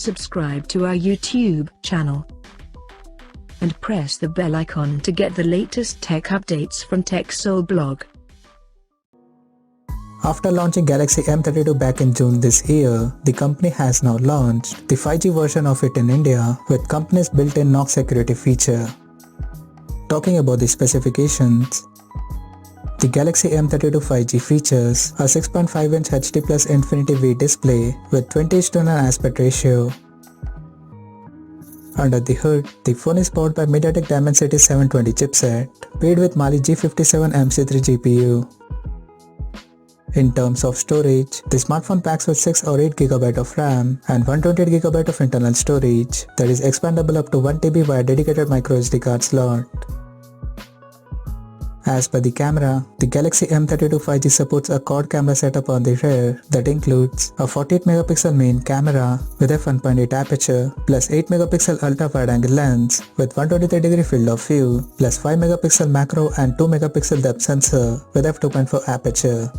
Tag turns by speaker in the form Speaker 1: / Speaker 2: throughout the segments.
Speaker 1: subscribe to our YouTube channel and press the bell icon to get the latest tech updates from TechSole Blog.
Speaker 2: After launching Galaxy M32 back in June this year, the company has now launched the 5G version of it in India with company's built-in knock security feature. Talking about the specifications, the Galaxy M32 5G features a 6.5-inch HD Plus Infinity V display with 20:9 aspect ratio. Under the hood, the phone is powered by MediaTek Dimensity 720 chipset, paired with Mali G57 MC3 GPU. In terms of storage, the smartphone packs with 6 or 8 GB of RAM and 128 GB of internal storage that is expandable up to 1 TB via dedicated microSD card slot. As per the camera, the Galaxy M32 5G supports a quad camera setup on the rear that includes a 48MP main camera with f1.8 aperture plus 8MP ultra wide angle lens with 123° field of view plus 5MP macro and 2MP depth sensor with f2.4 aperture.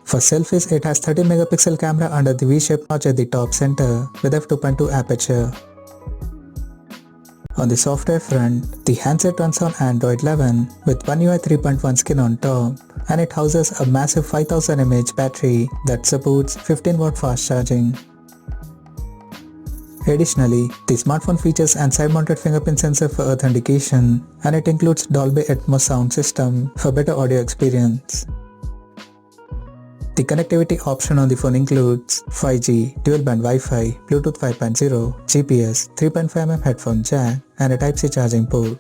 Speaker 2: For selfies, it has 30MP camera under the V-shaped notch at the top center with f2.2 aperture. On the software front, the handset runs on Android 11 with One UI 3.1 skin on top, and it houses a massive 5000 mAh battery that supports 15W fast charging. Additionally, the smartphone features an side-mounted fingerprint sensor for authentication, and it includes Dolby Atmos sound system for better audio experience. The connectivity option on the phone includes 5G, dual-band Wi-Fi, Bluetooth 5.0, GPS, 3.5mm headphone jack, and a Type-C charging port.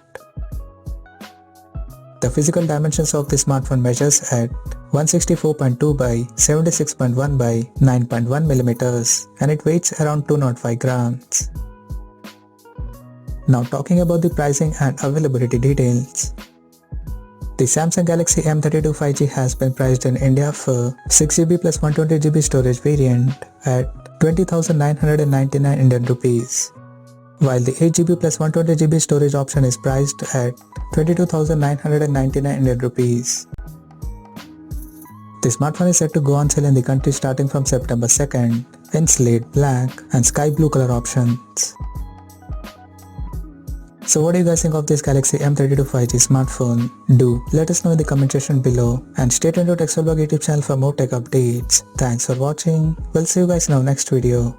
Speaker 2: The physical dimensions of the smartphone measures at 164.2 by 76.1 by 9.1mm, and it weighs around 205 grams. Now talking about the pricing and availability details. The Samsung Galaxy M32 5G has been priced in India for 6GB plus 128GB storage variant at 20,999 Indian rupees, while the 8GB plus 128GB storage option is priced at 22,999 Indian rupees. The smartphone is set to go on sale in the country starting from September 2nd in slate black and sky blue color options. So what do you guys think of this Galaxy M32 5G smartphone? Do let us know in the comment section below, and stay tuned to TechSole Blog YouTube channel for more tech updates. Thanks for watching. We'll see you guys in our next video.